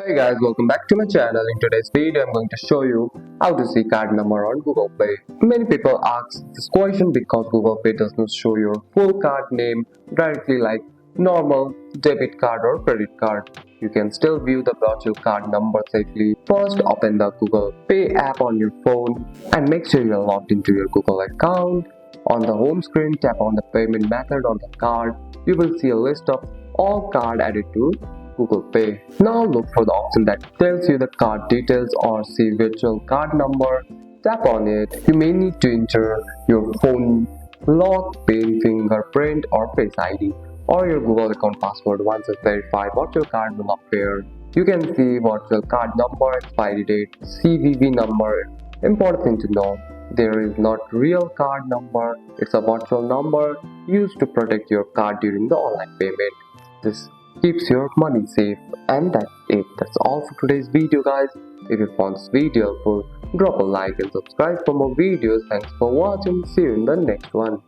Hey guys, welcome back to my channel. In today's video, I'm going to show you how to see card number on Google Pay. Many people ask this question because Google Pay does not show your full card name directly like normal debit card or credit card. You can still view the virtual card number safely. First, open the Google Pay app on your phone and make sure you're logged into your Google account. On the home screen, tap on the payment method on the card. You will see a list of all cards added to Google Pay. Now look for the option that tells you the card details or see virtual card number. Tap on it. You may need to enter your phone lock, PIN, fingerprint or Face ID or your Google account password. Once it's verified, virtual card will appear. You can see virtual card number, expiry date, CVV number. Important thing to know, there is not real card number, it's a virtual number used to protect your card during the online payment. This keeps your money safe. And that's it. That's all for today's video, guys. If you found this video helpful, drop a like and subscribe for more videos. Thanks for watching. See you in the next one.